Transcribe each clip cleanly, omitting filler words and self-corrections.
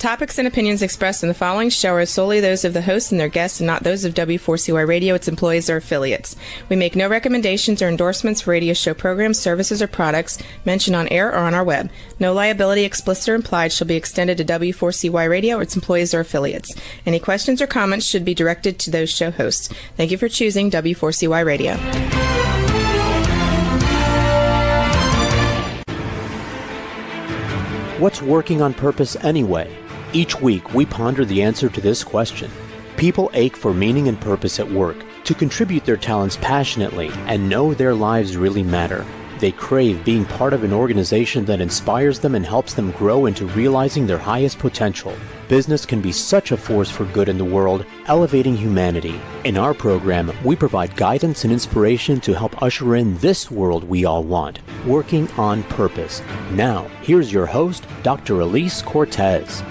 topics and opinions expressed in the following show are solely those of the host and their guests and not those of W4CY Radio, its employees, or affiliates. We make no recommendations or endorsements for radio show programs, services, or products mentioned on air or on our web. No liability, explicit or implied, shall be extended to W4CY Radio or its employees or affiliates. Any questions or comments should be directed to those show hosts. Thank you for choosing W4CY Radio. What's working on purpose anyway? Each week, we ponder the answer to this question. People ache for meaning and purpose at work, to contribute their talents passionately and know their lives really matter. They crave being part of an organization that inspires them and helps them grow into realizing their highest potential. Business can be such a force for good in the world, elevating humanity. In our program, we provide guidance and inspiration to help usher in this world we all want, working on purpose. Now, here's your host, Dr. Elise Cortez.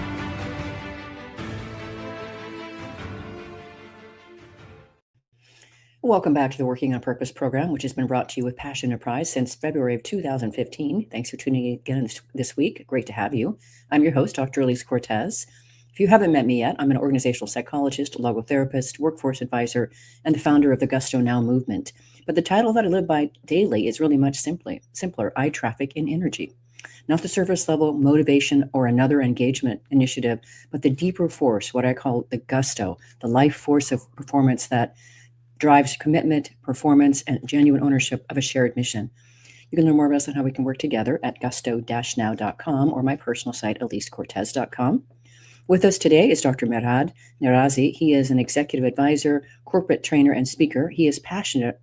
Welcome back to the Working on Purpose program, which has been brought to you with Passion and Prize since February of 2015. Thanks for tuning in again this week. Great to have you. I'm your host, Dr. Elise Cortez. If you haven't met me yet, I'm an organizational psychologist, logotherapist, workforce advisor, and the founder of the Gusto Now movement. But the title that I live by daily is really much simpler. I traffic in energy. Not the surface level motivation or another engagement initiative, but the deeper force, what I call the gusto, the life force of performance that drives commitment, performance, and genuine ownership of a shared mission. You can learn more about us and how we can work together at gusto-now.com or my personal site, elisecortez.com. With us today is Dr. Mehrad Nazari. He is an executive advisor, corporate trainer, and speaker. He's a passionate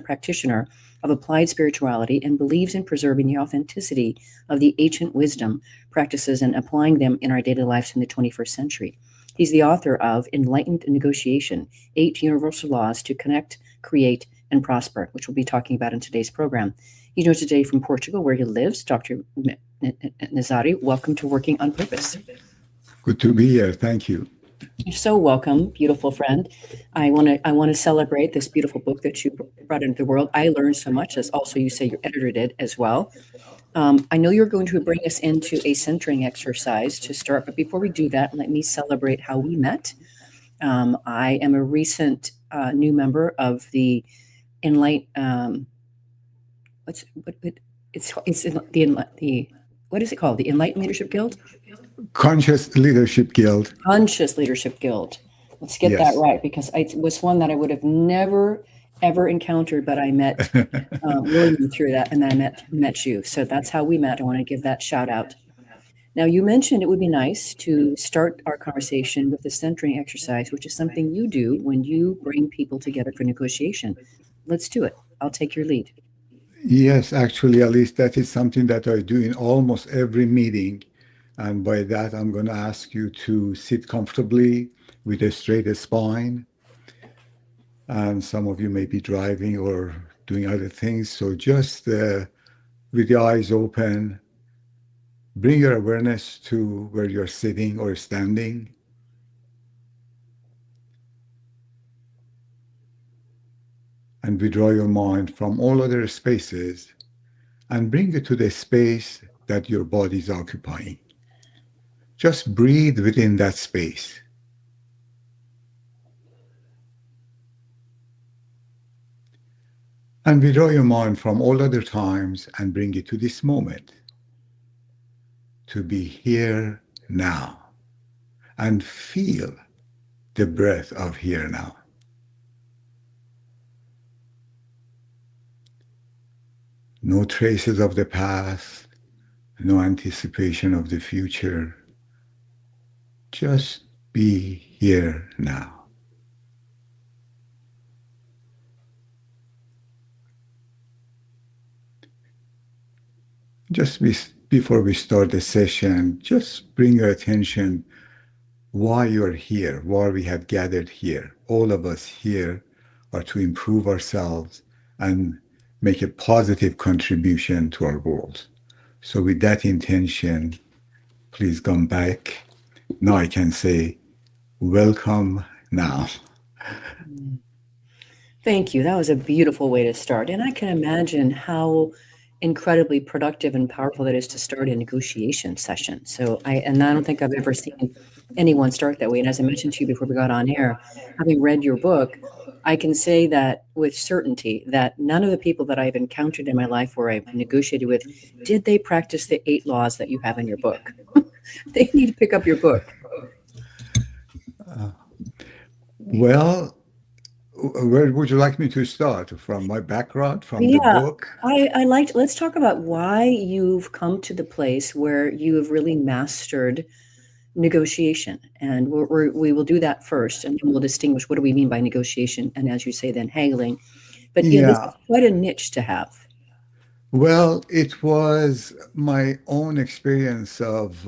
practitioner of applied spirituality and believes in preserving the authenticity of the ancient wisdom practices and applying them in our daily lives in the 21st century. He's the author of Enlightened Negotiation, 8 Universal Laws to Connect, Create, and Prosper, which we'll be talking about in today's program. He joins today from Portugal, where he lives. Dr. Nazari, welcome to Working on Purpose. Good to be here. Thank you. You're so welcome, beautiful friend. I want to celebrate this beautiful book that you brought into the world. I learned so much, as also you say your editor did as well. I know you're going to bring us into a centering exercise to start, but before we do that, let me celebrate how we met. I am a recent new member of the Enlightened. What is it called? The Enlightened Leadership Guild? Conscious Leadership Guild. Conscious Leadership Guild. Let's get that right, because it was one that I would have never ever encountered, but I met William through that, and then I met you. So that's how we met. I want to give that shout out. Now, you mentioned it would be nice to start our conversation with the centering exercise, which is something you do when you bring people together for negotiation. Let's do it. I'll take your lead. Yes, actually, at least that is something that I do in almost every meeting. And by that, I'm going to ask you to sit comfortably with a straight spine. And some of you may be driving or doing other things. So just with the eyes open, bring your awareness to where you're sitting or standing. And withdraw your mind from all other spaces and bring it to the space that your body is occupying. Just breathe within that space. And withdraw your mind from all other times and bring it to this moment. To be here now. And feel the breath of here now. No traces of the past, no anticipation of the future. Just be here now. Just before we start the session, just bring your attention why you're here, why we have gathered here. All of us here are to improve ourselves and make a positive contribution to our world. So with that intention, please come back. Now I can say, welcome now. Thank you. That was a beautiful way to start. And I can imagine how incredibly productive and powerful that is to start a negotiation session. So I don't think I've ever seen anyone start that way. And as I mentioned to you before we got on air, having read your book, I can say that with certainty that none of the people that I've encountered in my life where I've negotiated with, did they practice the 8 laws that you have in your book? They need to pick up your book. Well, where would you like me to start? From my background, from the Yeah, book? I liked, let's talk about why you've come to the place where you have really mastered negotiation. And we will do that first, and then we'll distinguish what do we mean by negotiation, and as you say, then haggling. But this Yeah. is quite a niche to have. Well, it was my own experience of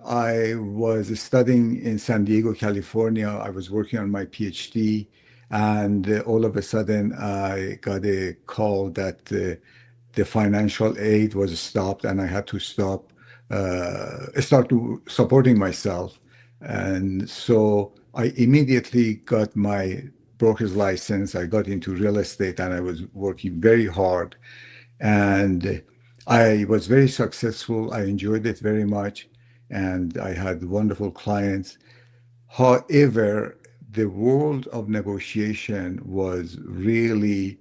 I was studying in San Diego, California. I was working on my PhD, and all of a sudden I got a call that the financial aid was stopped, and I had to start to supporting myself. And so I immediately got my broker's license. I got into real estate, and I was working very hard, and I was very successful. I enjoyed it very much, and I had wonderful clients. However, the world of negotiation was really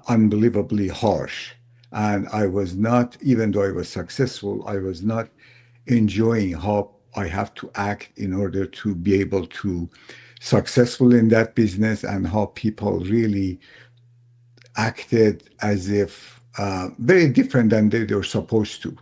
unbelievably harsh. And I was not, even though I was successful, I was not enjoying how I have to act in order to be able to successful in that business, and how people really acted as if very different than they were supposed to.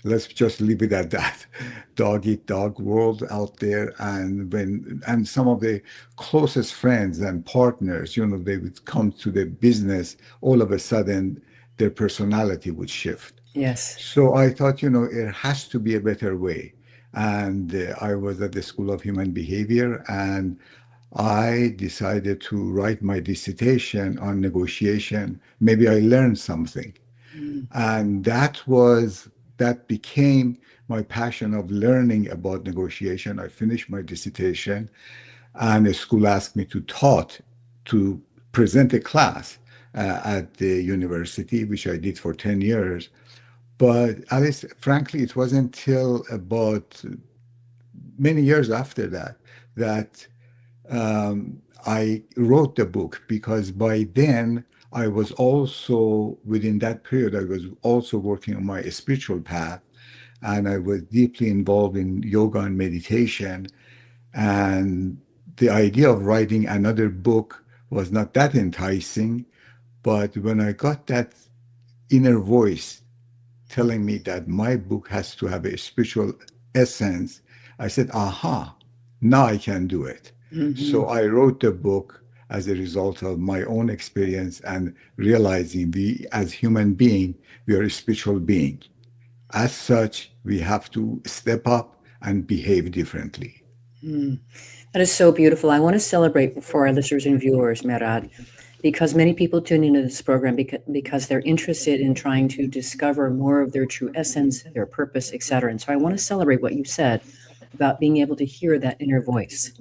Let's just leave it at that. Dog eat dog world out there, and some of the closest friends and partners, they would come to the business. All of a sudden, their personality would shift. Yes. So I thought, it has to be a better way. And I was at the School of Human Behavior, and I decided to write my dissertation on negotiation. Maybe I learned something. Mm. And that became my passion of learning about negotiation. I finished my dissertation, and the school asked me to present a class at the university, which I did for 10 years. But Alice, frankly, it wasn't until about many years after that I wrote the book, because by then I was also, within that period, I was also working on my spiritual path, and I was deeply involved in yoga and meditation. And the idea of writing another book was not that enticing. But when I got that inner voice telling me that my book has to have a spiritual essence, I said, aha, now I can do it. So Mhm. I wrote the book as a result of my own experience and realizing we, as human beings, we are a spiritual being. As such, we have to step up and behave differently. Mm. That is so beautiful. I want to celebrate for our listeners and viewers, Mehrad, because many people tune into this program because they're interested in trying to discover more of their true essence, their purpose, etc. And so I want to celebrate what you said about being able to hear that inner voice,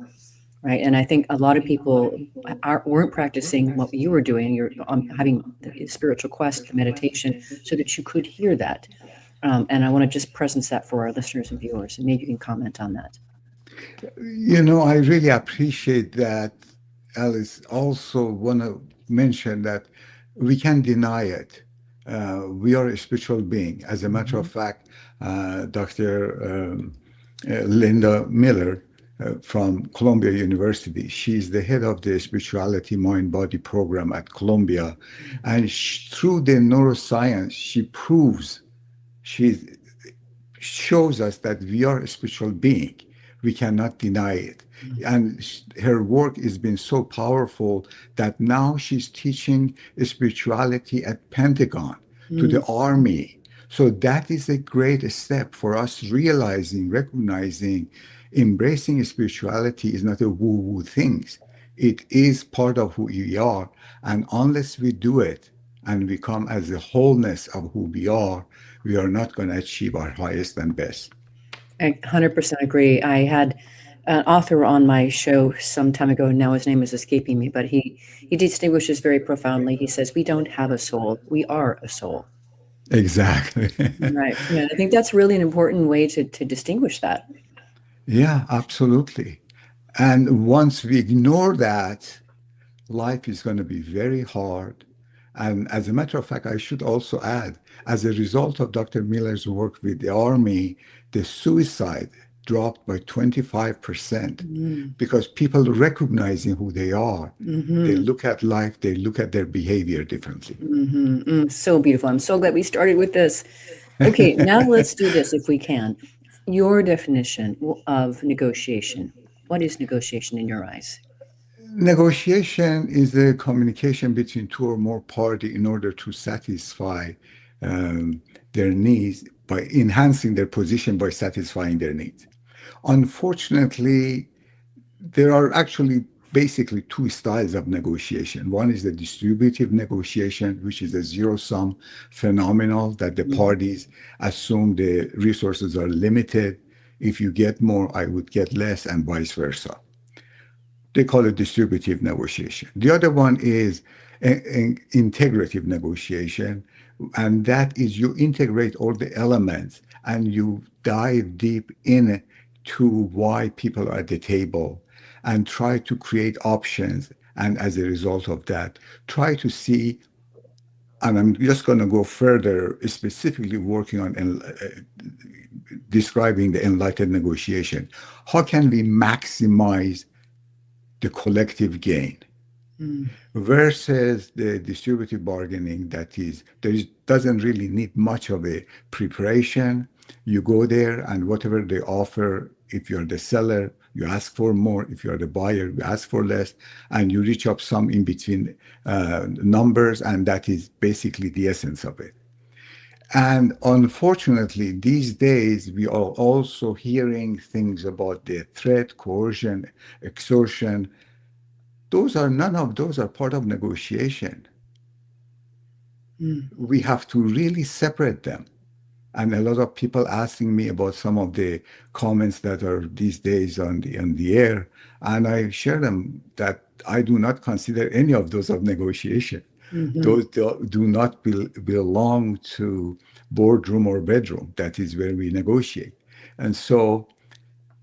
right? And I think a lot of people weren't practicing what you were doing. You're having the spiritual quest, the meditation, so that you could hear that. And I want to just presence that for our listeners and viewers, and maybe you can comment on that. I really appreciate that, Alice. Also, want to mention that we can deny it. We are a spiritual being. As a matter of Mhm. fact, Dr. Linda Miller from Columbia University, she's the head of the Spirituality Mind Body program at Columbia. And through the neuroscience, she shows us that we are a spiritual being. We cannot deny it. And her work has been so powerful that now she's teaching spirituality at Pentagon to the Mm. army. So that is a great step for us, realizing, recognizing, embracing spirituality is not a woo-woo thing. It is part of who we are. And unless we do it and we come as the wholeness of who we are not going to achieve our highest and best. I 100% agree. I had an author on my show some time ago. Now his name is escaping me, but he distinguishes very profoundly. He says, we don't have a soul. We are a soul. Exactly. Right. Yeah. I think that's really an important way to distinguish that. Yeah, absolutely. And once we ignore that, life is going to be very hard. And as a matter of fact, I should also add, as a result of Dr. Miller's work with the Army, the suicide dropped by 25% because people recognizing who they are, they look at life, they look at their behavior differently. So beautiful. I'm so glad we started with this. Okay, now let's do this if we can. Your definition of negotiation. What is negotiation in your eyes? Negotiation is the communication between two or more parties in order to satisfy um, their needs by enhancing their position by satisfying their needs. Unfortunately, there are actually basically two styles of negotiation. One is the distributive negotiation, which is a zero-sum phenomenon that the parties assume the resources are limited. If you get more, I would get less, and vice versa. They call it distributive negotiation. The other one is integrative negotiation, and that is you integrate all the elements and you dive deep into why people are at the table and try to create options. And as a result of that, try to see, and I'm just going to go further, specifically working on describing the enlightened negotiation. How can we maximize the collective gain versus the distributive bargaining that is doesn't really need much of a preparation. You go there and whatever they offer, if you're the seller, you ask for more. If you're the buyer, you ask for less, and you reach up some in between numbers, and that is basically the essence of it. And unfortunately, these days, we are also hearing things about the threat, coercion, extortion. None of those are part of negotiation. We have to really separate them. And a lot of people asking me about some of the comments that are these days on the air, and I share them that I do not consider any of those of negotiation. Those do not belong to boardroom or bedroom. That is where we negotiate. And so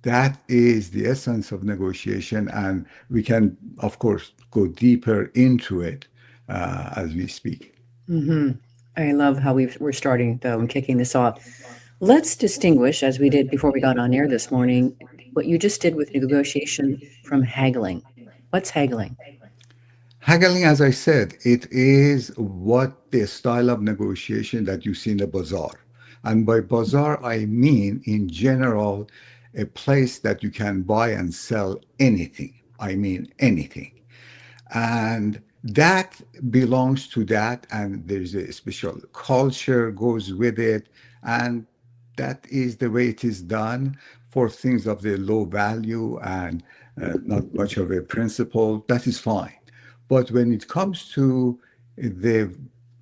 that is the essence of negotiation, and we can, of course, go deeper into it as we speak. I love how we're starting, though, and kicking this off. Let's distinguish, as we did before we got on air this morning, what you just did with negotiation from haggling. What's haggling? Haggling, as I said, it is what the style of negotiation that you see in the bazaar. And by bazaar, I mean, in general, a place that you can buy and sell anything. I mean, anything. And that belongs to that, and there's a special culture goes with it, and that is the way it is done for things of the low value and not much of a principle. That is fine. But when it comes to the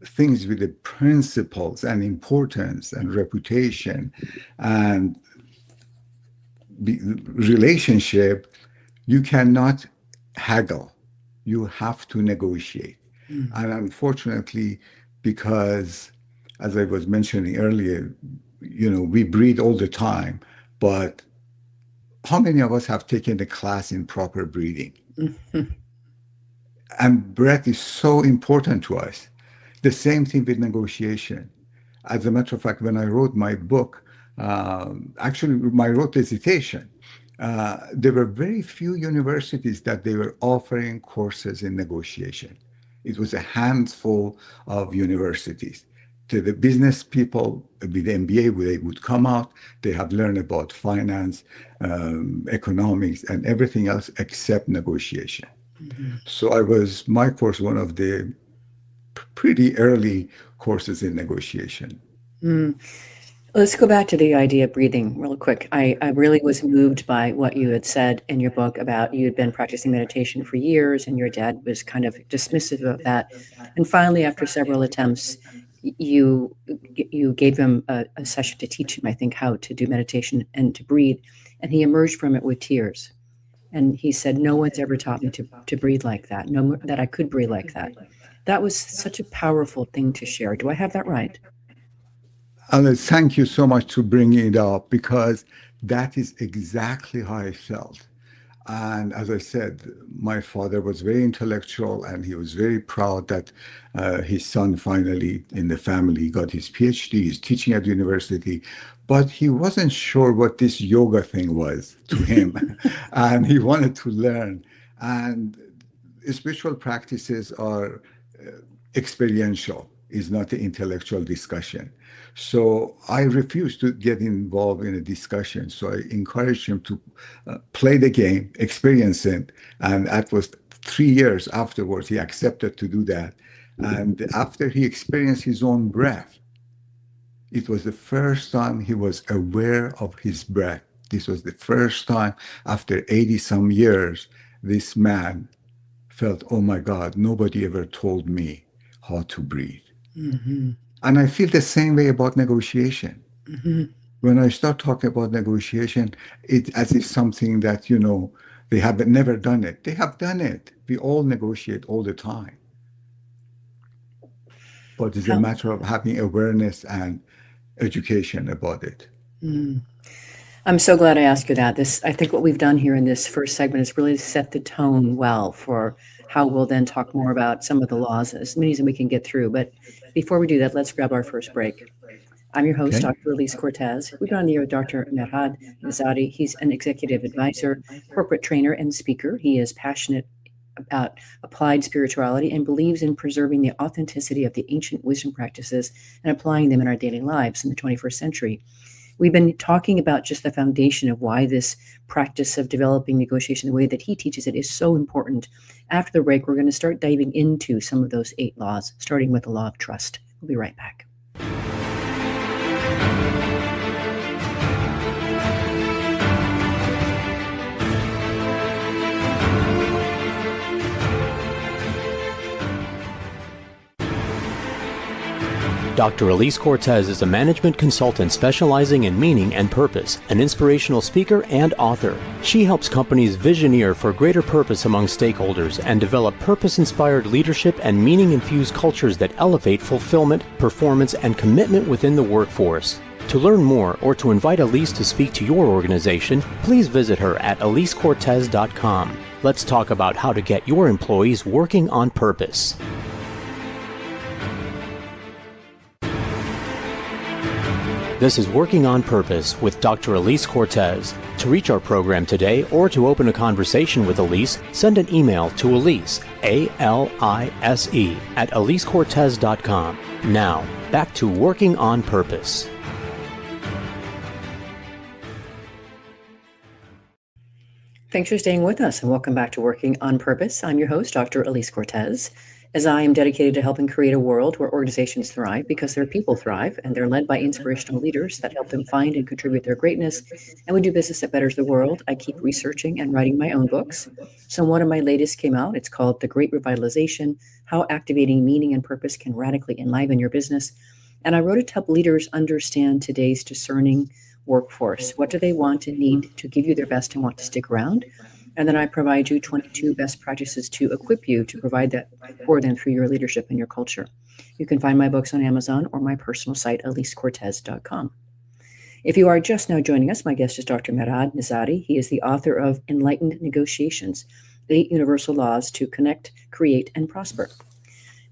things with the principles and importance and reputation and relationship, you cannot haggle. You have to negotiate. And unfortunately, because as I was mentioning earlier, we breathe all the time, but how many of us have taken a class in proper breathing? And breath is so important to us. The same thing with negotiation. As a matter of fact, when I wrote my book, actually, I wrote dissertation. There were very few universities that they were offering courses in negotiation. It was a handful of universities. To the business people with MBA, they would come out, they have learned about finance, economics, and everything else except negotiation. So my course, one of the pretty early courses in negotiation. Let's go back to the idea of breathing real quick. I really was moved by what you had said in your book about you had been practicing meditation for years and your dad was kind of dismissive of that. And finally, after several attempts, you gave him a session to teach him, I think, how to do meditation and to breathe. And he emerged from it with tears. And he said, no one's ever taught me to breathe like that, that I could breathe like that. That was such a powerful thing to share. Do I have that right? Alice, thank you so much to bringing it up because that is exactly how I felt. And as I said, my father was very intellectual and he was very proud that his son finally in the family got his PhD, he's teaching at university, but he wasn't sure what this yoga thing was to him. And he wanted to learn. And spiritual practices are experiential, is not the intellectual discussion. So I refused to get involved in a discussion. So I encouraged him to play the game, experience it. And that was 3 years afterwards, he accepted to do that. And after he experienced his own breath, it was the first time he was aware of his breath. This was the first time after 80 some years, this man felt, oh my God, nobody ever told me how to breathe. Mm-hmm. And I feel the same way about negotiation. Mm-hmm. When I start talking about negotiation, it's as if something that, they have never done it. They have done it. We all negotiate all the time. But it's a matter of having awareness and education about it. Mm. I'm so glad I asked you that. I think what we've done here in this first segment is really set the tone well for how we'll then talk more about some of the laws, as many as we can get through. But before we do that, let's grab our first break. I'm your host, Okay. Dr. Elise Cortez. We've been on the air with Dr. Mehrad Nazari. He's an executive advisor, corporate trainer, and speaker. He is passionate about applied spirituality and believes in preserving the authenticity of the ancient wisdom practices and applying them in our daily lives in the 21st century. We've been talking about just the foundation of why this practice of developing negotiation, the way that he teaches it, is so important. After the break, we're going to start diving into some of those 8 laws, starting with the law of trust. We'll be right back. Dr. Elise Cortez is a management consultant specializing in meaning and purpose, an inspirational speaker and author. She helps companies visioneer for greater purpose among stakeholders and develop purpose-inspired leadership and meaning-infused cultures that elevate fulfillment, performance, and commitment within the workforce. To learn more or to invite Elise to speak to your organization, please visit her at elisecortez.com. Let's talk about how to get your employees working on purpose. This is Working on Purpose with Dr. Elise Cortez. To reach our program today or to open a conversation with Elise, send an email to Elise, A-L-I-S-E, at elisecortez.com. Now, back to Working on Purpose. Thanks for staying with us and welcome back to Working on Purpose. I'm your host, Dr. Elise Cortez. As I am dedicated to helping create a world where organizations thrive because their people thrive and they're led by inspirational leaders that help them find and contribute their greatness, and we do business that betters the world, I keep researching and writing my own books. So one of my latest came out. It's called The Great Revitalization: How Activating Meaning and Purpose Can Radically Enliven Your Business. And I wrote it to help leaders understand today's discerning workforce. What do they want and need to give you their best and want to stick around? And then I provide you 22 best practices to equip you to provide that for them through your leadership and your culture. You can find my books on Amazon or my personal site, elisecortez.com. If you are just now joining us, my guest is Dr. Mehrad Nazari. He is the author of Enlightened Negotiations, 8 Universal Laws to Connect, Create, and Prosper,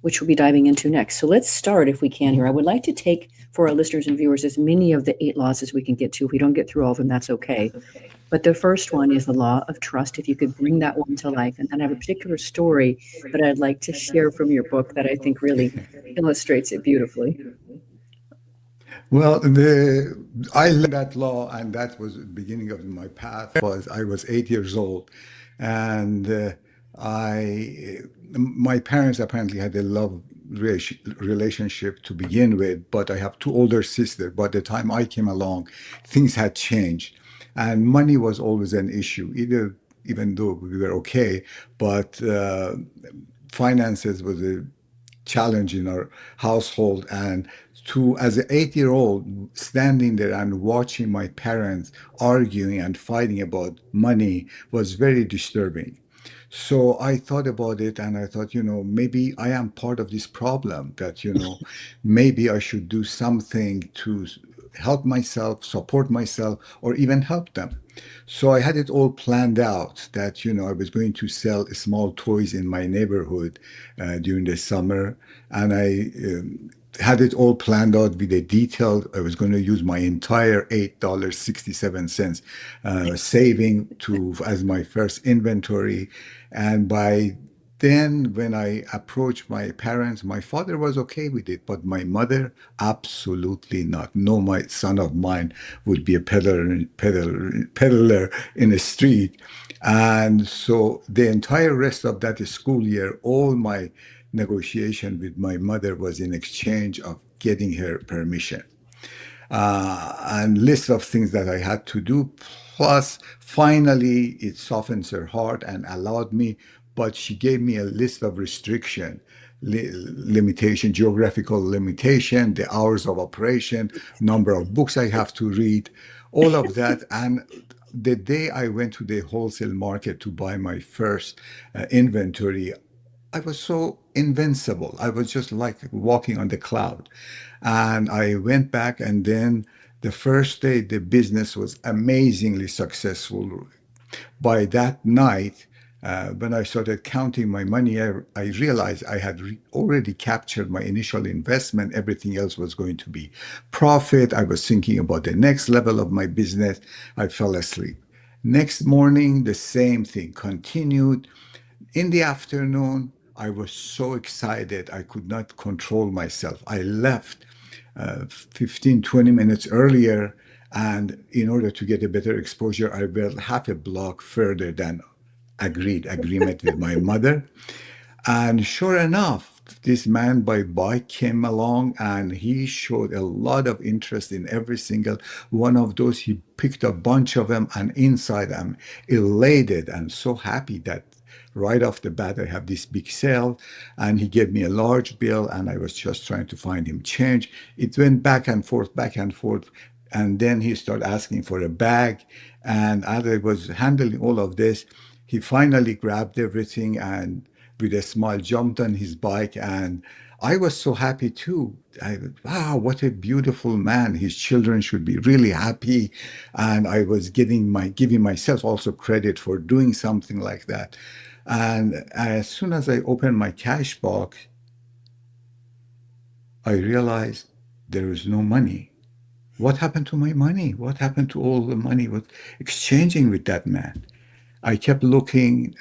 which we'll be diving into next. So let's start, if we can, here. I would like to take, for our listeners and viewers, as many of the 8 laws as we can get to. If we don't get through all of them, that's okay. But the first one is the law of trust. If you could bring that one to life. And then I have a particular story that I'd like to share from your book that I think really illustrates it beautifully. Well, I learned that law, and that was the beginning of my path. I was 8 years old, and my parents apparently had a love relationship to begin with, but I have 2 older sisters. By the time I came along, things had changed, and money was always an issue. Even though we were okay, but finances was a challenge in our household. And to, as an 8-year-old, standing there and watching my parents arguing and fighting about money was very disturbing. So I thought about it and I thought, maybe I am part of this problem, that, maybe I should do something to help myself, support myself, or even help them. So I had it all planned out that, I was going to sell small toys in my neighborhood during the summer. And I had it all planned out with a detail. I was going to use my entire $8.67 saving to as my first inventory. And by then, when I approached my parents, my father was okay with it, but my mother, absolutely not. No, my son of mine would be a peddler in the street. And so the entire rest of that school year, all my negotiation with my mother was in exchange of getting her permission and list of things that I had to do. Plus, finally, it softens her heart and allowed me, but she gave me a list of restriction, limitation, geographical limitation, the hours of operation, number of books I have to read, all of that. And the day I went to the wholesale market to buy my first inventory, I was so invincible. I was just like walking on the cloud. And I went back, and then the first day, the business was amazingly successful. By that night, when I started counting my money, I realized I had already captured my initial investment. Everything else was going to be profit. I was thinking about the next level of my business. I fell asleep. Next morning, the same thing continued. In the afternoon, I was so excited, I could not control myself. I left 15, 20 minutes earlier, and in order to get a better exposure, I went half a block further than agreement with my mother. And sure enough, this man by bike came along and he showed a lot of interest in every single one of those. He picked a bunch of them, and inside I'm elated and so happy that right off the bat I have this big sale. And he gave me a large bill, and I was just trying to find him change. It went back and forth, back and forth. And then he started asking for a bag. And as I was handling all of this, he finally grabbed everything and with a smile jumped on his bike. And I was so happy too. Wow, what a beautiful man. His children should be really happy. And I was giving myself also credit for doing something like that. And as soon as I opened my cash box, I realized there is no money. What happened to my money? What happened to all the money was exchanging with that man? I kept looking,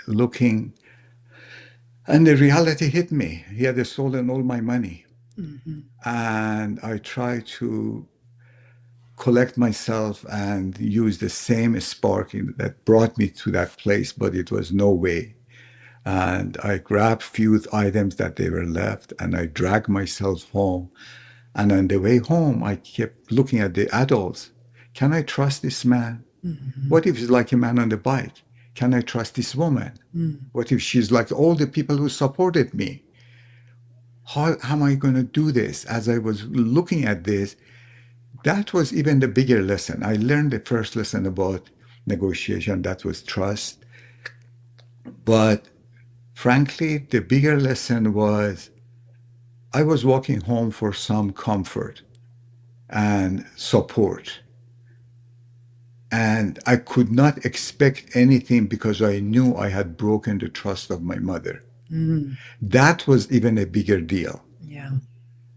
and the reality hit me. He had stolen all my money. Mm-hmm. And I tried to collect myself and use the same spark that brought me to that place, but it was no way. And I grabbed few items that they were left, and I dragged myself home. And on the way home, I kept looking at the adults. Can I trust this man? Mm-hmm. What if he's like a man on the bike? Can I trust this woman? Mm. What if she's like all the people who supported me? How am I going to do this? As I was looking at this, that was even the bigger lesson. I learned the first lesson about negotiation, that was trust. But frankly, the bigger lesson was I was walking home for some comfort and support. And I could not expect anything because I knew I had broken the trust of my mother. Mm. That was even a bigger deal. Yeah.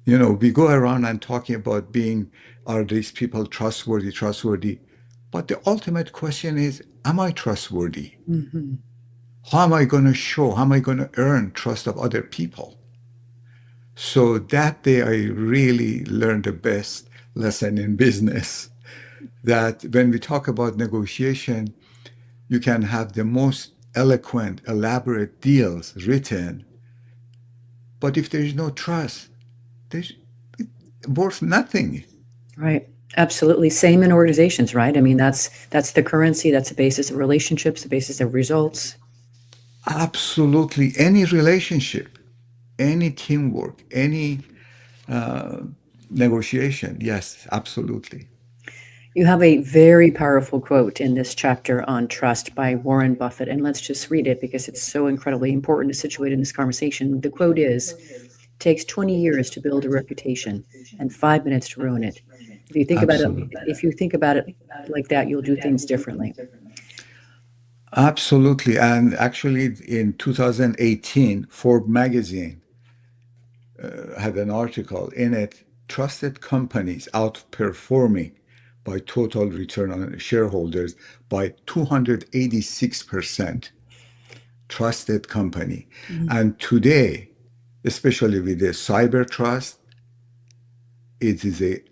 We go around and talking about are these people trustworthy? But the ultimate question is, am I trustworthy? Mm-hmm. How am I going to earn trust of other people? So that day I really learned the best lesson in business, that when we talk about negotiation, you can have the most eloquent, elaborate deals written, but if there is no trust, it's worth nothing. Right. Absolutely. Same in organizations, right? I mean, that's the currency, that's the basis of relationships, the basis of results. Absolutely. Any relationship. any teamwork, any negotiation. Yes, absolutely. You have a very powerful quote in this chapter on trust by Warren Buffett, and let's just read it because it's so incredibly important to situate in this conversation. The quote is, "It takes 20 years to build a reputation and 5 minutes to ruin it. If you think about it, Absolutely. if you think about it like that, you'll do things differently." Absolutely. And actually, in 2018, Forbes magazine had an article in it, trusted companies outperforming by total return on shareholders by 286%. Trusted company. Mhm. And today, especially with the cyber trust, it is a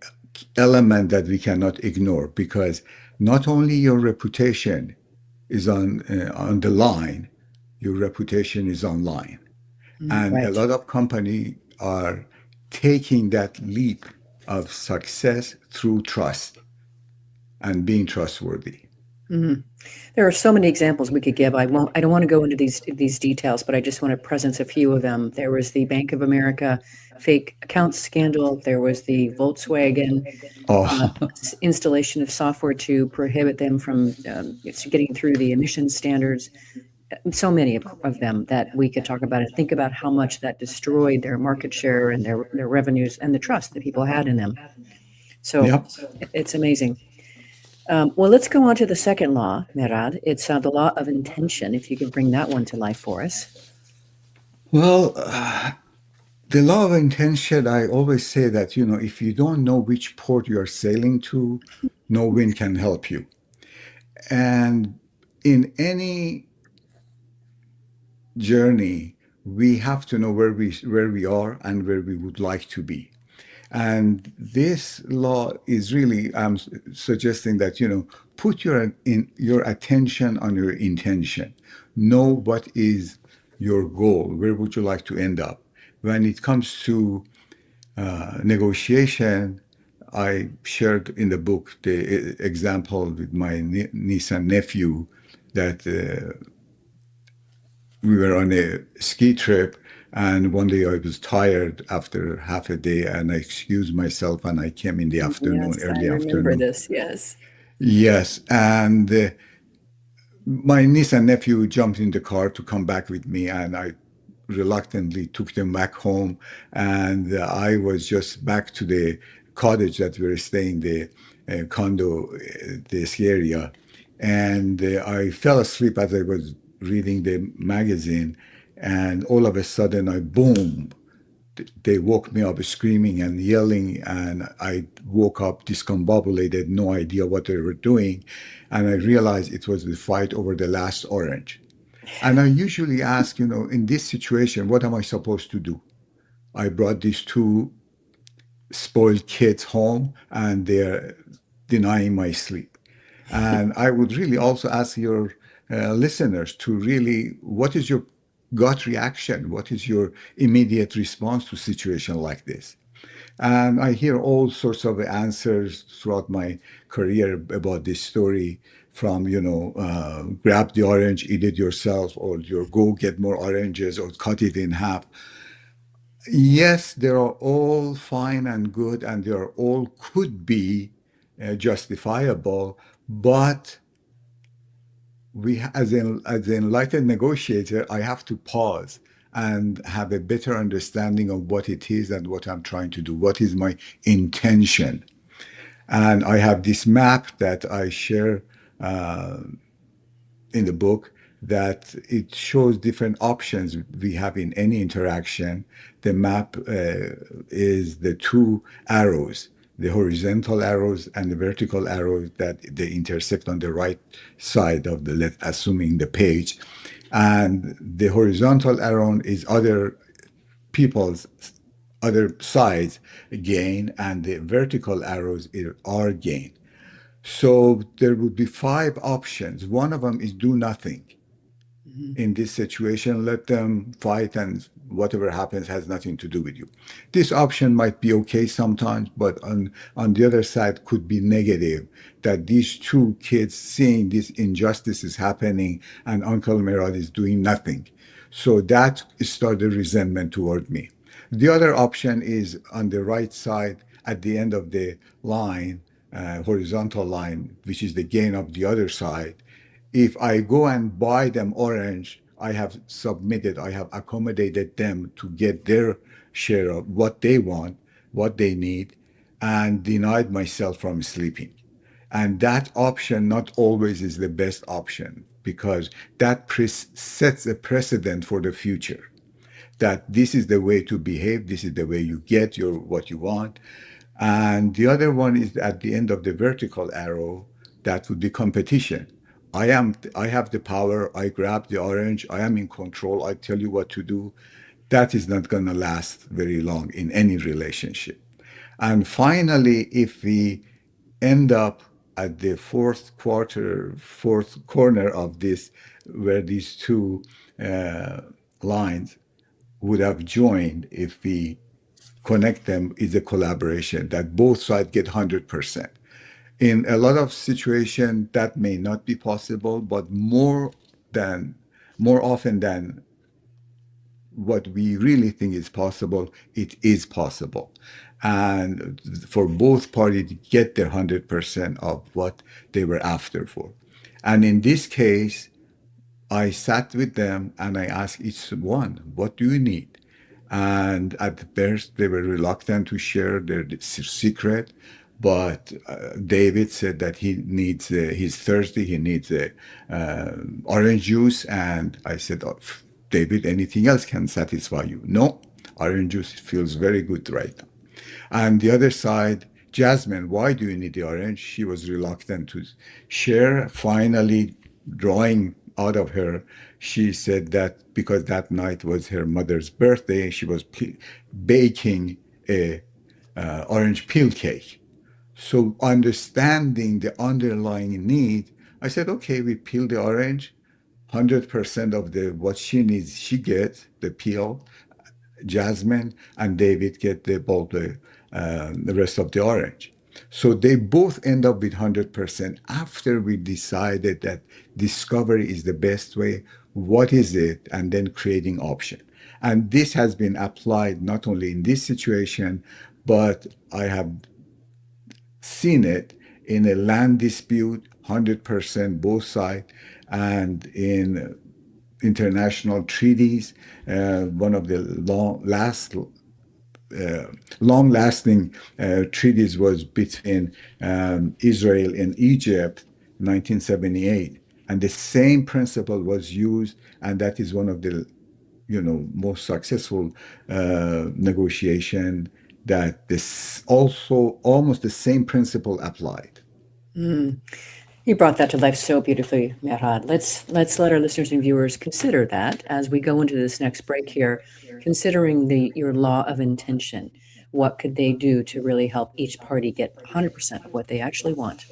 element that we cannot ignore, because not only your reputation is on the line, your reputation is online. And a Right. lot of companies are taking that leap of success through trust and being trustworthy. Mhm. There are so many examples we could give. I don't want to go into these details, but I just want to presence a few of them. There was the Bank of America fake account scandal. There was the Volkswagen Oh, installation of software to prohibit them from getting through the emission standards. So many of them that we could talk about and think about how much that destroyed their market share and their revenues and the trust that people had in them. So yep. it's amazing. Well, let's go on to the second law, Mehrad. It's the law of intention, if you could bring that one to life for us. Well, the law of intention, I always say that, if you don't know which port you're sailing to, no wind can help you. And in any journey, we have to know where we are and where we would like to be. And this law is really suggesting that, put your attention on your intention. Know what is your goal. Where would you like to end up? When it comes to negotiation, I shared in the book the example with my niece and nephew that we were on a ski trip, and one day I was tired after half a day, and I excused myself and I came in the afternoon, Yes, I early remember afternoon. this. Yes. Yes, and my niece and nephew jumped in the car to come back with me, and I reluctantly took them back home. And I was just back to the cottage that we were staying, the condo, this area. And I fell asleep as I was reading the magazine. And all of a sudden, boom, they woke me up screaming and yelling, and I woke up discombobulated, no idea what they were doing. And I realized it was the fight over the last orange. And I usually ask, in this situation, what am I supposed to do? I brought these two spoiled kids home, and they're denying my sleep. And I would really also ask your listeners to really, what is your gut reaction? What is your immediate response to a situation like this? And I hear all sorts of answers throughout my career about this story, from, grab the orange, eat it yourself, or go get more oranges, or cut it in half. Yes, they're all fine and good, and they're all could be justifiable, but as an enlightened negotiator, I have to pause and have a better understanding of what it is and what I'm trying to do. What is my intention? And I have this map that I share in the book, that it shows different options we have in any interaction. The map is the two arrows, the horizontal arrows and the vertical arrows, that they intersect on the right side of assuming the page. And the horizontal arrow is other people's other sides gain, and the vertical arrows are gain. So there would be five options. One of them is do nothing. Mhm. In this situation, let them fight, and whatever happens has nothing to do with you. This option might be okay sometimes, but on the other side could be negative, that these two kids seeing this injustice is happening and Uncle Merad is doing nothing. So that started resentment toward me. The other option is on the right side at the end of the line, horizontal line, which is the gain of the other side. If I go and buy them orange, I have submitted, I have accommodated them to get their share of what they want, what they need, and denied myself from sleeping. And that option not always is the best option because that sets a precedent for the future that this is the way to behave, this is the way you get your what you want. And the other one is at the end of the vertical arrow, that would be competition. I have the power, I grab the orange, I am in control, I tell you what to do. That is not going to last very long in any relationship. And finally, if we end up at the fourth corner of this, where these two lines would have joined, if we connect them, is a collaboration that both sides get 100%. In a lot of situations, that may not be possible, but more often than what we really think is possible, it is possible. And for both parties to get their 100% of what they were after for. And in this case, I sat with them and I asked each one, what do you need? And at first, they were reluctant to share their secret. But David said that he needs, he's thirsty, he needs orange juice. And I said, oh, David, anything else can satisfy you? No, orange juice feels very good right now. And the other side, Jasmine, why do you need the orange? She was reluctant to share. Finally, drawing out of her, she said that because that night was her mother's birthday, she was baking a orange peel cake. So understanding the underlying need, I said, okay, we peel the orange, 100% of the what she needs, she gets the peel. Jasmine and David get the rest of the orange. So they both end up with 100% after we decided that discovery is the best way. What is it? And then creating option. And this has been applied not only in this situation, but I have seen it in a land dispute, 100% both sides, and in international treaties. One of the long-lasting treaties was between Israel and Egypt, 1978, and the same principle was used, and that is one of the most successful negotiation that this also almost the same principle applied. You brought that to life so beautifully, Mehrad. Let's let our listeners and viewers consider that as we go into this next break here, considering your law of intention. What could they do to really help each party get 100% of what they actually want?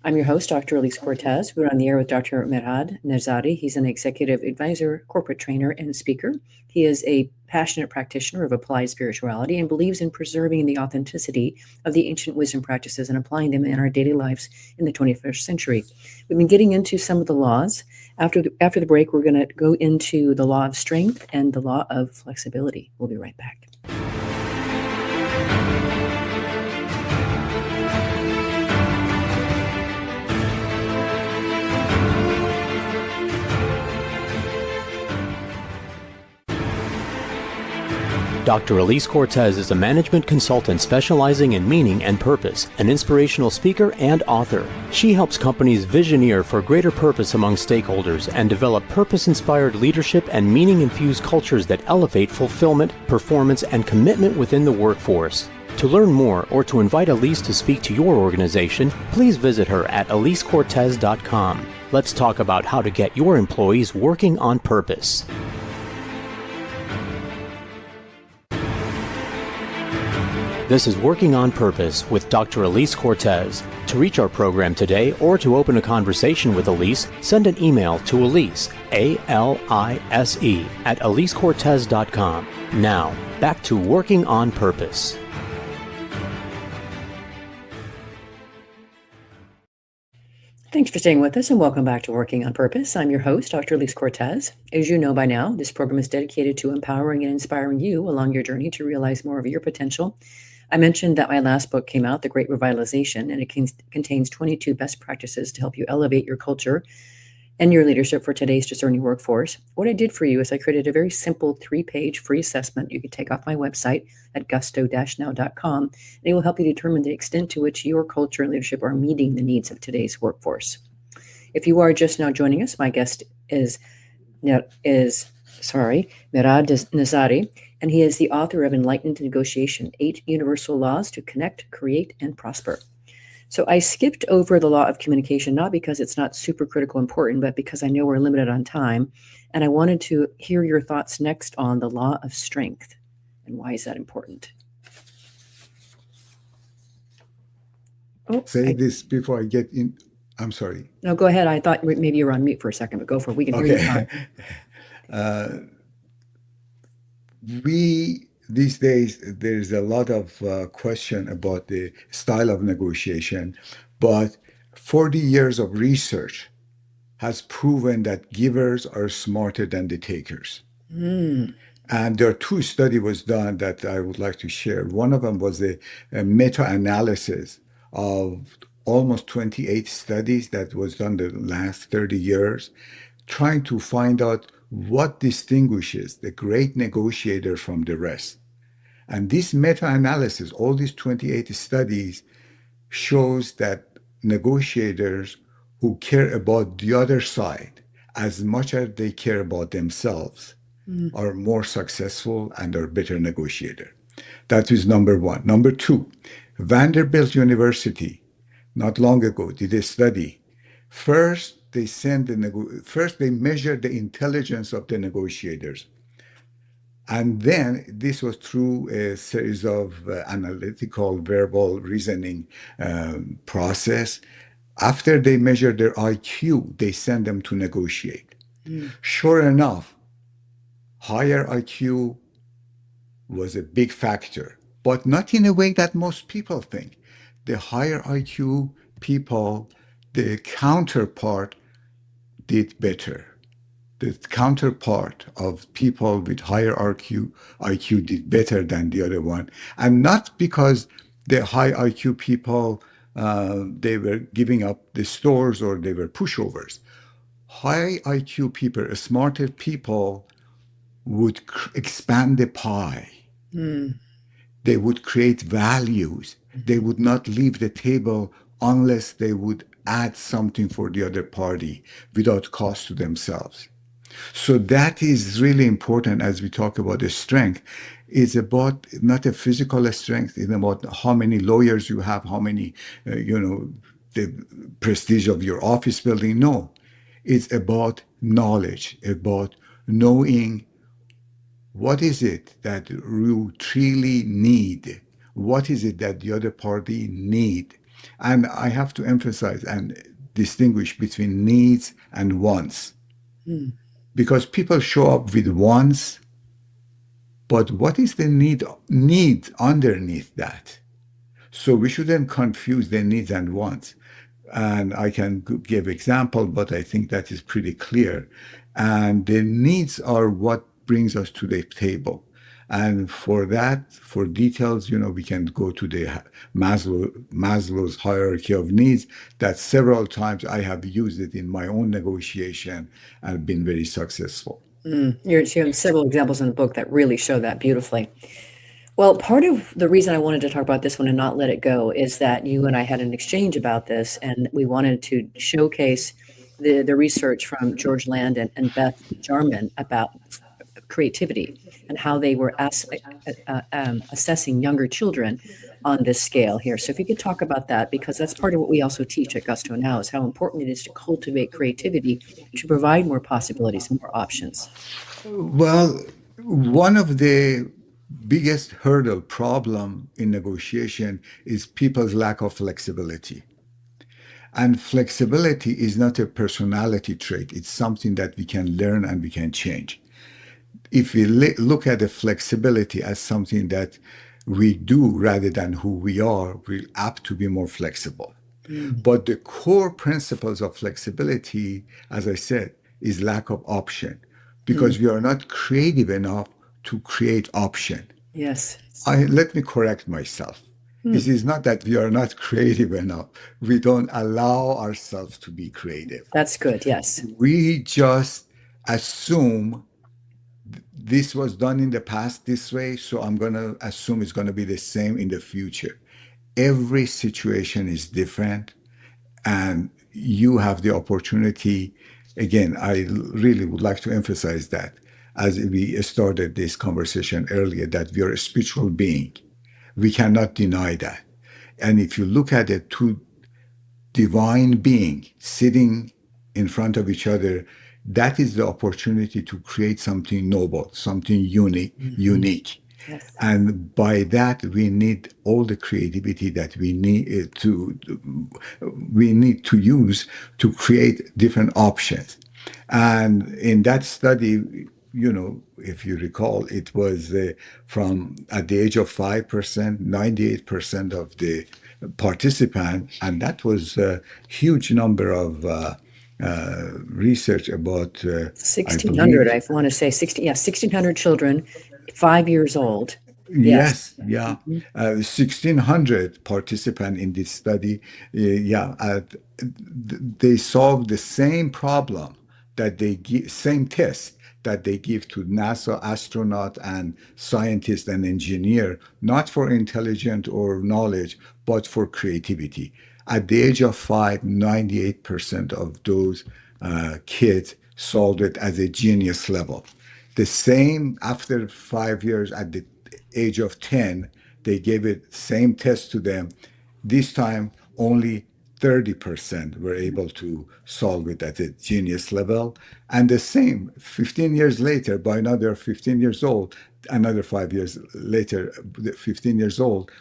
I'm your host, Dr. Elise Cortez. We're on the air with Dr. Mehrad Nazari. He's an executive advisor, corporate trainer, and speaker. He is a passionate practitioner of applied spirituality and believes in preserving the authenticity of the ancient wisdom practices and applying them in our daily lives in the 21st century. We've been getting into some of the laws. After the break, we're going to go into the law of strength and the law of flexibility. We'll be right back. Dr. Elise Cortez is a management consultant specializing in meaning and purpose, an inspirational speaker and author. She helps companies visioneer for greater purpose among stakeholders and develop purpose-inspired leadership and meaning-infused cultures that elevate fulfillment, performance, and commitment within the workforce. To learn more or to invite Elise to speak to your organization, please visit her at elisecortez.com. Let's talk about how to get your employees working on purpose. This is Working on Purpose with Dr. Elise Cortez. To reach our program today or to open a conversation with Elise, send an email to Elise, A-L-I-S-E, at elisecortez.com. Now, back to Working on Purpose. Thanks for staying with us and welcome back to Working on Purpose. I'm your host, Dr. Elise Cortez. As you know by now, this program is dedicated to empowering and inspiring you along your journey to realize more of your potential. I mentioned that my last book came out, The Great Revitalization, and it contains 22 best practices to help you elevate your culture and your leadership for today's discerning workforce. What I did for you is I created a very simple 3-page free assessment you can take off my website at gusto-now.com, and it will help you determine the extent to which your culture and leadership are meeting the needs of today's workforce. If you are just now joining us, my guest is Mehrad Nazari, and he is the author of Enlightened Negotiation, 8 Universal Laws to Connect, Create, and Prosper. So I skipped over the law of communication, not because it's not super critical important, but because I know we're limited on time. And I wanted to hear your thoughts next on the law of strength. And why is that important? This before I get in. I'm sorry. No, go ahead. I thought maybe you were on mute for a second, but go for it. We can hear you fine. These days, there's a lot of question about the style of negotiation, but 40 years of research has proven that givers are smarter than the takers. And there are 2 studies was done that I would like to share. One of them was a meta-analysis of almost 28 studies that was done the last 30 years, trying to find out what distinguishes the great negotiator from the rest. And this meta-analysis, all these 28 studies, shows that negotiators who care about the other side as much as they care about themselves are more successful and are better negotiator. That is number 1. Number 2, Vanderbilt University, not long ago, did a study. First, they measured the intelligence of the negotiators. And then this was through a series of analytical verbal reasoning process. After they measured their IQ, they sent them to negotiate. Sure enough, higher IQ was a big factor, but not in a way that most people think. The higher IQ people, the counterpart did better. The counterpart of people with higher IQ did better than the other one. And not because the high IQ people, they were giving up the stores or they were pushovers. High IQ people, smarter people, would expand the pie. They would create values. They would not leave the table unless they would add something for the other party without cost to themselves. So that is really important as we talk about the strength. It's about not a physical strength, it's about how many lawyers you have, how many, the prestige of your office building. No, it's about knowledge, about knowing what is it that you truly need? What is it that the other party need? And I have to emphasize and distinguish between needs and wants. Because people show up with wants, but what is the need underneath that? So we shouldn't confuse the needs and wants. And I can give example, but I think that is pretty clear. And the needs are what brings us to the table. And for that, for details, we can go to the Maslow's hierarchy of needs that several times I have used it in my own negotiation and been very successful. You have several examples in the book that really show that beautifully. Well, part of the reason I wanted to talk about this one and not let it go is that you and I had an exchange about this, and we wanted to showcase the research from George Land and Beth Jarman about creativity and how they were assessing younger children on this scale here. So if you could talk about that, because that's part of what we also teach at Gusto Now, is how important it is to cultivate creativity to provide more possibilities, more options. Well, one of the biggest hurdle problem in negotiation is people's lack of flexibility. And flexibility is not a personality trait. It's something that we can learn and we can change. If we look at the flexibility as something that we do rather than who we are, we're apt to be more flexible. But the core principles of flexibility, as I said, is lack of option because we are not creative enough to create option. Yes. Let me correct myself. It is not that we are not creative enough. We don't allow ourselves to be creative. That's good. Yes. We just assume this was done in the past this way, so I'm going to assume it's going to be the same in the future. Every situation is different, and you have the opportunity. Again, I really would like to emphasize that as we started this conversation earlier, that we are a spiritual being. We cannot deny that. And if you look at it, two divine being sitting in front of each other, that is the opportunity to create something noble, something unique. Yes. And by that, we need all the creativity that we need to use to create different options. And in that study, if you recall, it was from at the age of 5%, 98% of the participants, and that was a huge number of research about, I 1,600, believe, I want to say 1,600 children, 5 years old. Yes. yes, yeah. 1,600 participants in this study. They solved the same problem that they give, same test that they give to NASA astronaut and scientist and engineer, not for intelligence or knowledge, but for creativity. At the age of 5, 98% of those kids solved it as a genius level. The same after 5 years at the age of 10, they gave it same test to them. This time, only 30% were able to solve it at a genius level. And the same 15 years later, by another 15 years old, another 5 years later, 15 years old,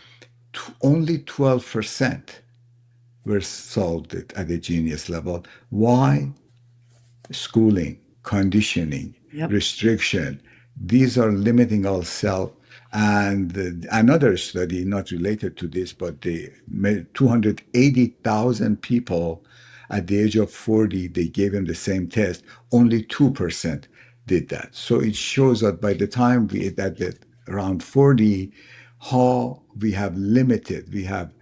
only 12% were solved it at a genius level. Why? Schooling, conditioning, Yep. restriction. These are limiting ourselves. And another study, not related to this, but they made 280,000 people at the age of 40, they gave them the same test. Only 2% did that. So it shows that by the time we at around 40, how we have limited, we have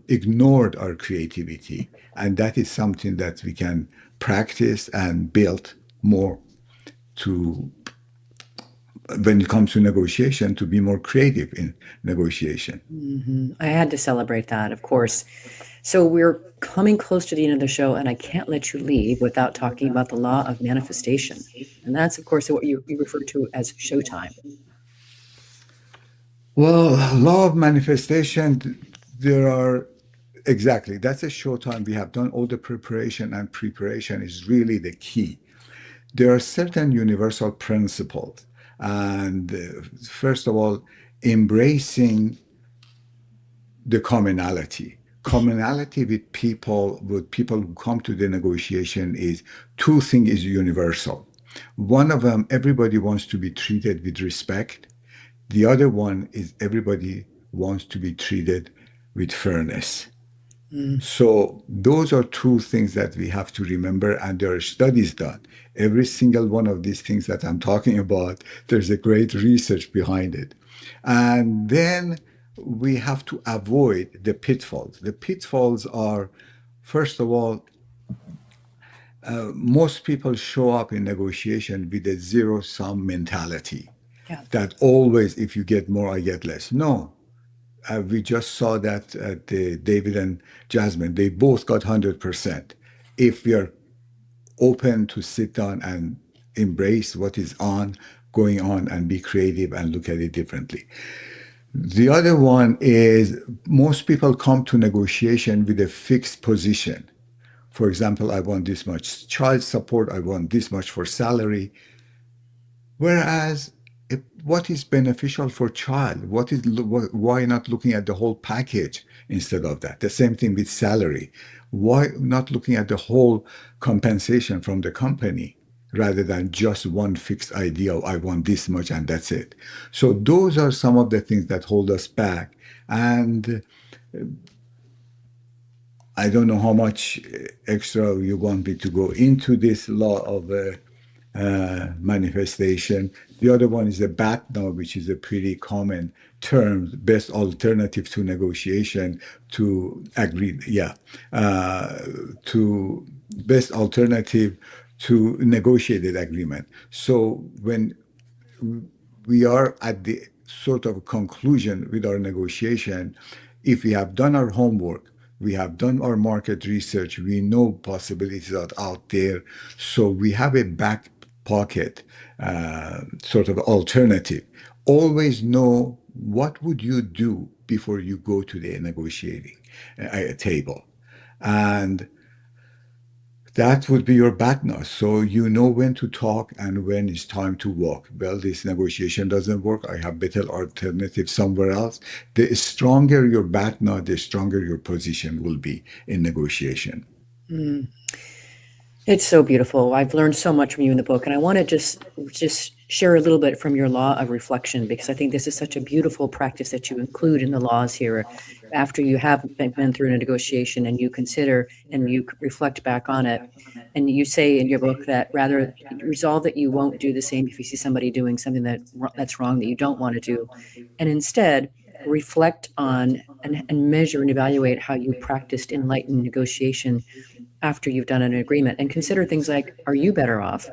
ignored our creativity. And that is something that we can practice and build more to, when it comes to negotiation, to be more creative in negotiation. I had to celebrate that, of course. So we're coming close to the end of the show, and I can't let you leave without talking about the law of manifestation. And that's, of course, what you refer to as showtime. Well, law of manifestation, there are exactly, that's a short time. We have done all the preparation, and preparation is really the key. There are certain universal principles. And first of all, embracing the commonality. Commonality with people who come to the negotiation is two things is universal. One of them, everybody wants to be treated with respect. The other one is everybody wants to be treated with fairness. So those are two things that we have to remember, and there are studies done. Every single one of these things that I'm talking about, there's a great research behind it. And then we have to avoid the pitfalls. The pitfalls are, first of all, most people show up in negotiation with a zero-sum mentality. Yeah. That always, if you get more, I get less. No, we just saw that at David and Jasmine. They both got 100%. If we are open to sit down and embrace what is going on, and be creative and look at it differently. The other one is most people come to negotiation with a fixed position. For example, I want this much child support, I want this much for salary. Whereas, what is beneficial for child? Why not looking at the whole package instead of that? The same thing with salary. Why not looking at the whole compensation from the company rather than just one fixed idea of I want this much and that's it? So those are some of the things that hold us back. And I don't know how much extra you want me to go into this law of manifestation. The other one is the BATNA, which is a pretty common term, best alternative to negotiation, to agree, to best alternative to negotiated agreement. So when we are at the sort of conclusion with our negotiation, if we have done our homework, we have done our market research, we know possibilities are out there, so we have a back pocket sort of alternative. Always know what would you do before you go to the negotiating table, and that would be your BATNA. So you know when to talk and when it's time to walk. Well, this negotiation doesn't work. I have better alternative somewhere else. The stronger your BATNA, the stronger your position will be in negotiation. Mm. It's so beautiful. I've learned so much from you in the book, and I want to just share a little bit from your law of reflection, because I think this is such a beautiful practice that you include in the laws here. After you have been through a negotiation and you consider and you reflect back on it, and you say in your book that rather resolve that you won't do the same if you see somebody doing something that's wrong that you don't want to do, and instead reflect on and measure and evaluate how you practiced enlightened negotiation after you've done an agreement, and consider things like, are you better off?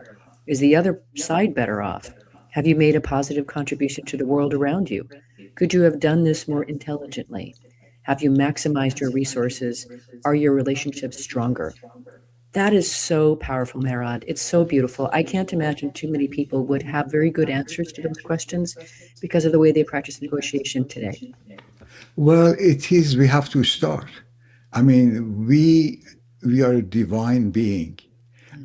Is the other side better off? Have you made a positive contribution to the world around you? Could you have done this more intelligently? Have you maximized your resources? Are your relationships stronger? That is so powerful, Mehrad. It's so beautiful. I can't imagine too many people would have very good answers to those questions because of the way they practice negotiation today. Well, it is, we have to start. I mean, we are a divine being.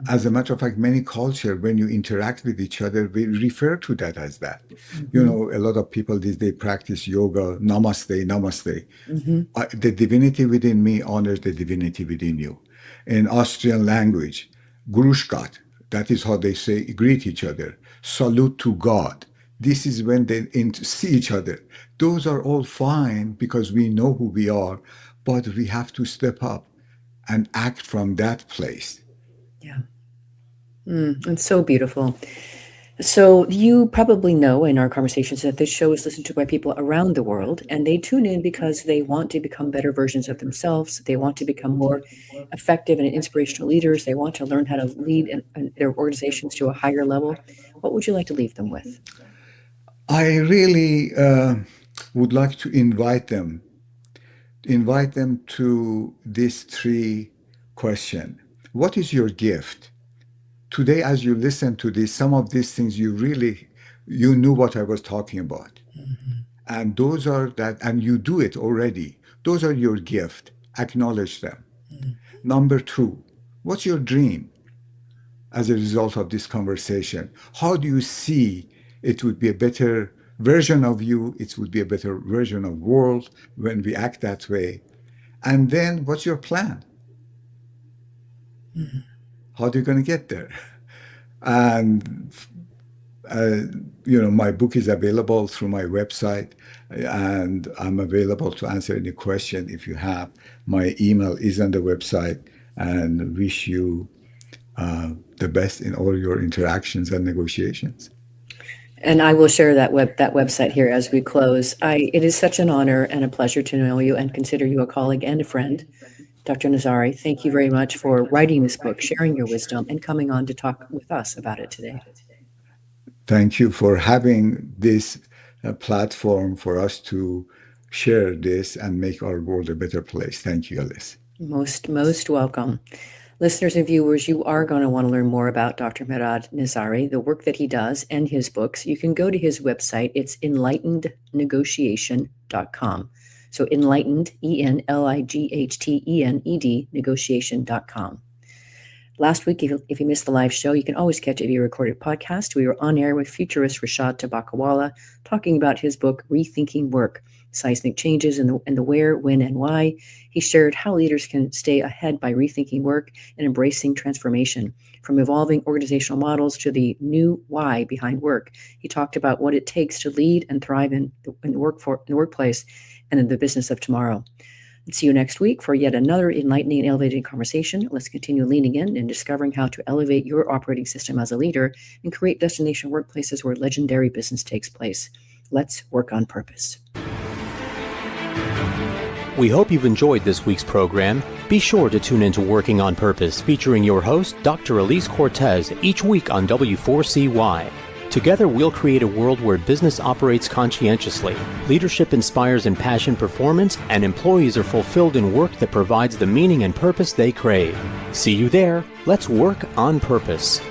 As a matter of fact, many culture, when you interact with each other, we refer to that as that. You Mm-hmm. know, a lot of people these days practice yoga, namaste, namaste. Mm-hmm. The divinity within me honors the divinity within you. In Austrian language, Grushkat, that is how they say greet each other. Salute to God. This is when they see each other. Those are all fine because we know who we are, but we have to step up and act from that place. Yeah. It's so beautiful. So you probably know in our conversations that this show is listened to by people around the world, and they tune in because they want to become better versions of themselves. They want to become more effective and inspirational leaders. They want to learn how to lead their organizations to a higher level. What would you like to leave them with? I really would like to invite them to these three questions. What is your gift? Today, as you listen to this, some of these things you knew what I was talking about. And those are that, and you do it already. Those are your gift. Acknowledge them. Number two, what's your dream as a result of this conversation? How do you see it would be a better version of you? It would be a better version of world when we act that way. And then what's your plan? How are you going to get there? And uh, my book is available through my website, and I'm available to answer any question if you have. My email is on the website, and wish you the best in all your interactions and negotiations. And I will share that website here as we close. It is such an honor and a pleasure to know you and consider you a colleague and a friend. Dr. Nazari, thank you very much for writing this book, sharing your wisdom, and coming on to talk with us about it today. Thank you for having this platform for us to share this and make our world a better place. Thank you, Alice. Most welcome. Listeners and viewers, you are going to want to learn more about Dr. Mehrad Nazari, the work that he does, and his books. You can go to his website. It's enlightenednegotiation.com. So enlightened, ENLIGHTENED, negotiation.com. Last week, if you missed the live show, you can always catch it via recorded podcast. We were on air with futurist Rashad Tabakawala talking about his book, Rethinking Work, Seismic Changes in the Where, When, and Why. He shared how leaders can stay ahead by rethinking work and embracing transformation, from evolving organizational models to the new why behind work. He talked about what it takes to lead and thrive in the workplace and in the business of tomorrow. See you next week for yet another enlightening and elevating conversation. Let's continue leaning in and discovering how to elevate your operating system as a leader and create destination workplaces where legendary business takes place. Let's work on purpose. We hope you've enjoyed this week's program. Be sure to tune into Working on Purpose, featuring your host, Dr. Elise Cortez, each week on W4CY. Together, we'll create a world where business operates conscientiously, leadership inspires impassioned performance, and employees are fulfilled in work that provides the meaning and purpose they crave. See you there. Let's work on purpose.